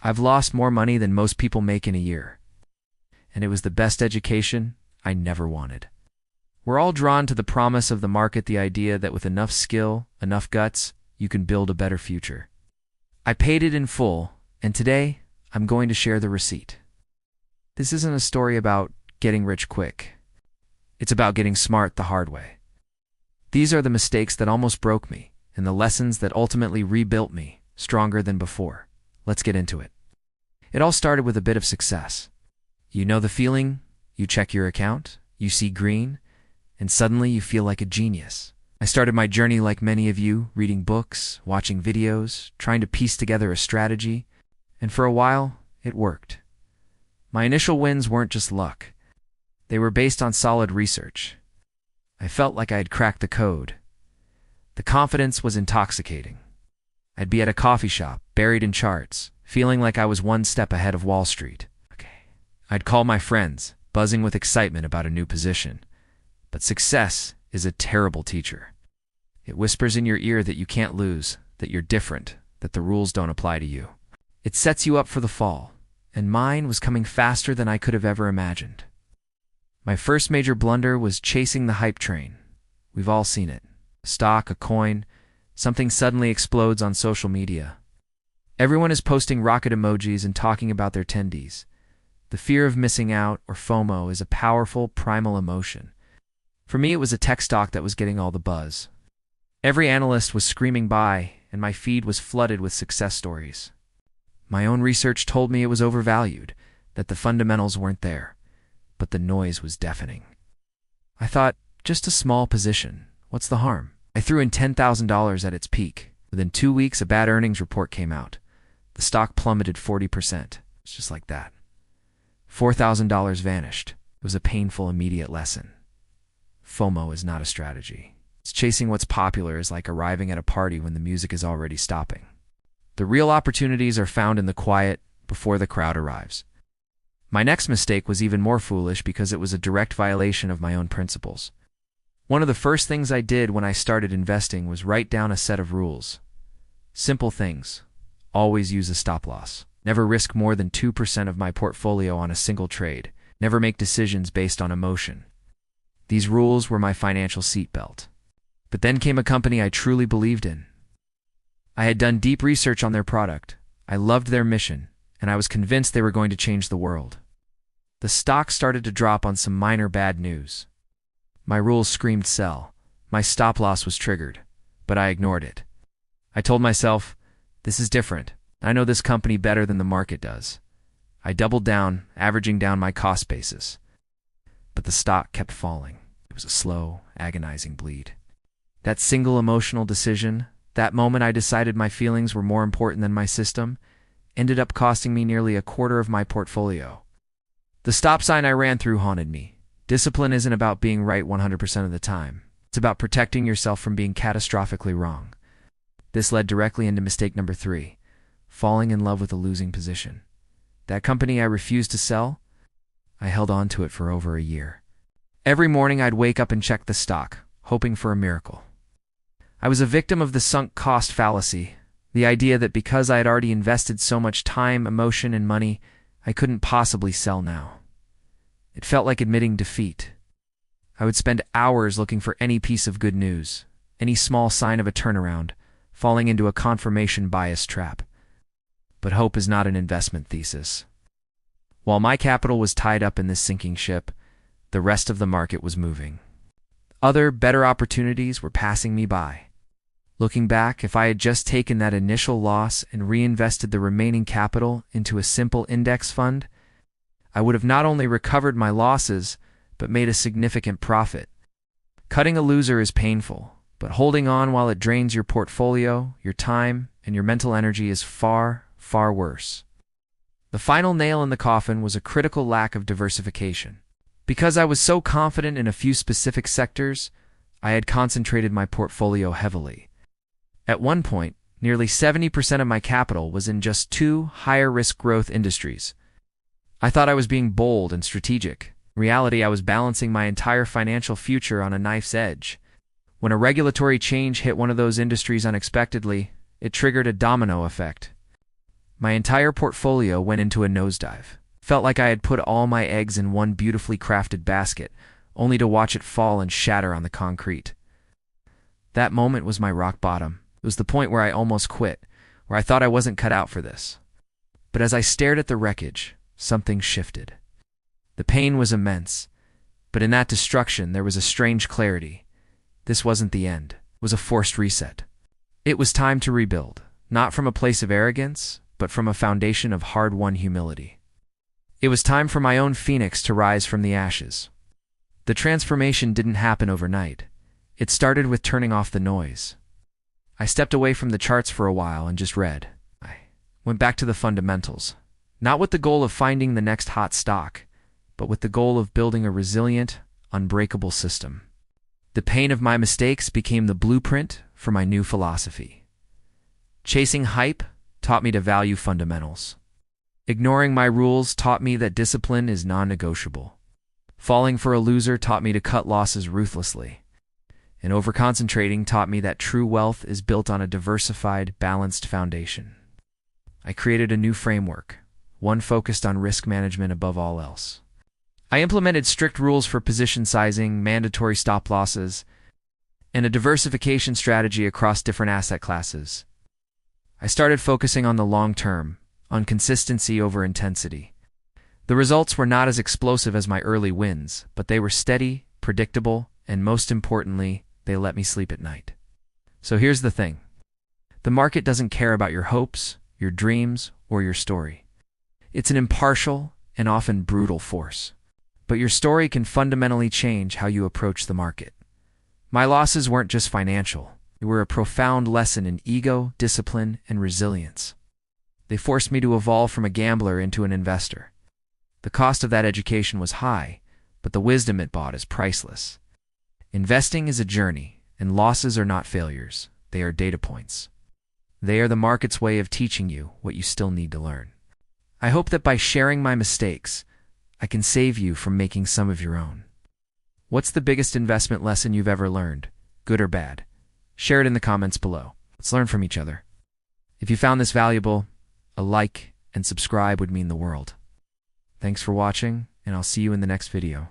I've lost more money than most people make in a year. And it was the best education I never wanted. We're all drawn to the promise of the market, the idea that with enough skill, enough guts, you can build a better future. I paid it in full, and today I'm going to share the receipt. This isn't a story about getting rich quick. It's about getting smart the hard way. These are the mistakes that almost broke me, and the lessons that ultimately rebuilt me, stronger than before. Let's get into it. It all started with a bit of success. You know the feeling? You check your account, you see green, and suddenly you feel like a genius. I started my journey like many of you, reading books, watching videos, trying to piece together a strategy, and for a while, it worked. My initial wins weren't just luck. They were based on solid research. I felt like I had cracked the code. The confidence was intoxicating. I'd be at a coffee shop, buried in charts, feeling like I was one step ahead of Wall Street. I'd call my friends, buzzing with excitement about a new position. But success is a terrible teacher. It whispers in your ear that you can't lose, that you're different, that the rules don't apply to you. It sets you up for the fall, and mine was coming faster than I could have ever imagined. My first major blunder was chasing the hype train. We've all seen it. A stock, a coin, something suddenly explodes on social media. Everyone is posting rocket emojis and talking about their tendies. The fear of missing out, or FOMO, is a powerful, primal emotion. For me, it was a tech stock that was getting all the buzz. Every analyst was screaming buy, and my feed was flooded with success stories. My own research told me it was overvalued, that the fundamentals weren't there, but the noise was deafening. I thought, just a small position, what's the harm? I threw in $10,000 at its peak. Within 2 weeks, a bad earnings report came out. The stock plummeted 40%. It's just like that. $4,000 vanished. It was a painful, immediate lesson. FOMO is not a strategy. It's chasing what's popular is like arriving at a party when the music is already stopping. The real opportunities are found in the quiet, before the crowd arrives. My next mistake was even more foolish because it was a direct violation of my own principles. One of the first things I did when I started investing was write down a set of rules. Simple things. Always use a stop loss. Never risk more than 2% of my portfolio on a single trade. Never make decisions based on emotion. These rules were my financial seatbelt. But then came a company I truly believed in. I had done deep research on their product. I loved their mission, and I was convinced they were going to change the world. The stock started to drop on some minor bad news. My rules screamed sell. My stop loss was triggered, but I ignored it. I told myself, this is different. I know this company better than the market does. I doubled down, averaging down my cost basis. But the stock kept falling. It was a slow, agonizing bleed. That single emotional decision, that moment I decided my feelings were more important than my system, ended up costing me nearly a quarter of my portfolio. The stop sign I ran through haunted me. Discipline isn't about being right 100% of the time. It's about protecting yourself from being catastrophically wrong. This led directly into mistake number 3, falling in love with a losing position. That company I refused to sell, I held on to it for over a year. Every morning I'd wake up and check the stock, hoping for a miracle. I was a victim of the sunk cost fallacy, the idea that because I had already invested so much time, emotion, and money, I couldn't possibly sell now. It felt like admitting defeat. I would spend hours looking for any piece of good news, any small sign of a turnaround, falling into a confirmation bias trap. But hope is not an investment thesis. While my capital was tied up in this sinking ship, the rest of the market was moving. Other, better opportunities were passing me by. Looking back, if I had just taken that initial loss and reinvested the remaining capital into a simple index fund, I would have not only recovered my losses, but made a significant profit. Cutting a loser is painful, but holding on while it drains your portfolio, your time, and your mental energy is far, far worse. The final nail in the coffin was a critical lack of diversification. Because I was so confident in a few specific sectors, I had concentrated my portfolio heavily. At one point, nearly 70% of my capital was in just 2 higher-risk growth industries. I thought I was being bold and strategic. In reality, I was balancing my entire financial future on a knife's edge. When a regulatory change hit one of those industries unexpectedly, it triggered a domino effect. My entire portfolio went into a nosedive. Felt like I had put all my eggs in one beautifully crafted basket, only to watch it fall and shatter on the concrete. That moment was my rock bottom. It was the point where I almost quit, where I thought I wasn't cut out for this. But as I stared at the wreckage, something shifted. The pain was immense, but in that destruction there was a strange clarity. This wasn't the end. It was a forced reset. It was time to rebuild, not from a place of arrogance, but from a foundation of hard-won humility. It was time for my own phoenix to rise from the ashes. The transformation didn't happen overnight. It started with turning off the noise. I stepped away from the charts for a while and just read. I went back to the fundamentals, not with the goal of finding the next hot stock, but with the goal of building a resilient, unbreakable system. The pain of my mistakes became the blueprint for my new philosophy. Chasing hype taught me to value fundamentals. Ignoring my rules taught me that discipline is non-negotiable. Falling for a loser taught me to cut losses ruthlessly. And overconcentrating taught me that true wealth is built on a diversified, balanced foundation. I created a new framework, one focused on risk management above all else. I implemented strict rules for position sizing, mandatory stop losses, and a diversification strategy across different asset classes. I started focusing on the long term, on consistency over intensity. The results were not as explosive as my early wins, but they were steady, predictable, and most importantly, they let me sleep at night. So here's the thing. The market doesn't care about your hopes, your dreams, or your story. It's an impartial and often brutal force. But your story can fundamentally change how you approach the market. My losses weren't just financial. They were a profound lesson in ego, discipline, and resilience. They forced me to evolve from a gambler into an investor. The cost of that education was high, but the wisdom it bought is priceless. Investing is a journey, and losses are not failures. They are data points. They are the market's way of teaching you what you still need to learn. I hope that by sharing my mistakes, I can save you from making some of your own. What's the biggest investment lesson you've ever learned, good or bad? Share it in the comments below. Let's learn from each other. If you found this valuable, a like and subscribe would mean the world. Thanks for watching, and I'll see you in the next video.